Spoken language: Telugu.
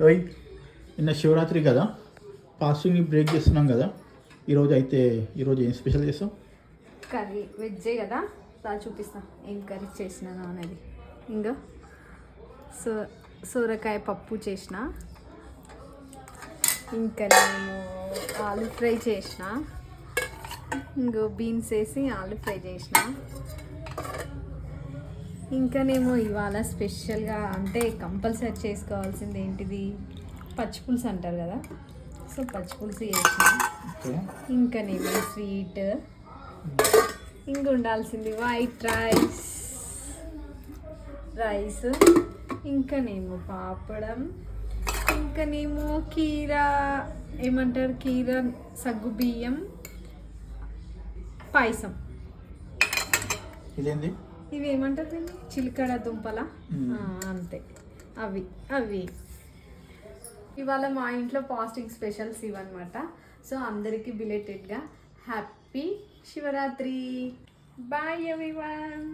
ఓయ్, నిన్న శివరాత్రి కదా, ఫాస్టింగ్ని బ్రేక్ చేస్తున్నాం కదా. ఈరోజు ఏం స్పెషల్ చేస్తాం? కర్రీ వెజ్జే కదా, రా చూపిస్తా ఏం కర్రీ చేసినాను అనేది. ఇంకా సొరకాయ పప్పు చేసిన, ఇంకా నేను ఆలు ఫ్రై చేసిన, ఇంకో బీన్స్ వేసి ఆలు ఫ్రై చేసిన. ఇంకానేమో ఇవాళ స్పెషల్గా అంటే కంపల్సరీ చేసుకోవాల్సింది ఏంటిది, పచ్చిపులుసు అంటారు కదా. సో పచ్చిపులుసు చేసిన. ఇంకానేమో స్వీట్, ఇంకా ఉండాల్సింది వైట్ రైస్, ఇంకానేమో పాపడం, ఇంకానేమో కీరా, ఏమంటారు కీరా సగ్గు బియ్యం పాయసం. ఇదేంది? ఇవి ఏమంటారు దీన్ని, చిలకడ దుంపల, అంతే. అవి ఇవాళ మా ఇంట్లో ఫాస్టింగ్ స్పెషల్స్ ఇవన్నమాట. సో అందరికీ బిలేటెడ్గా హ్యాపీ శివరాత్రి. Bye everyone.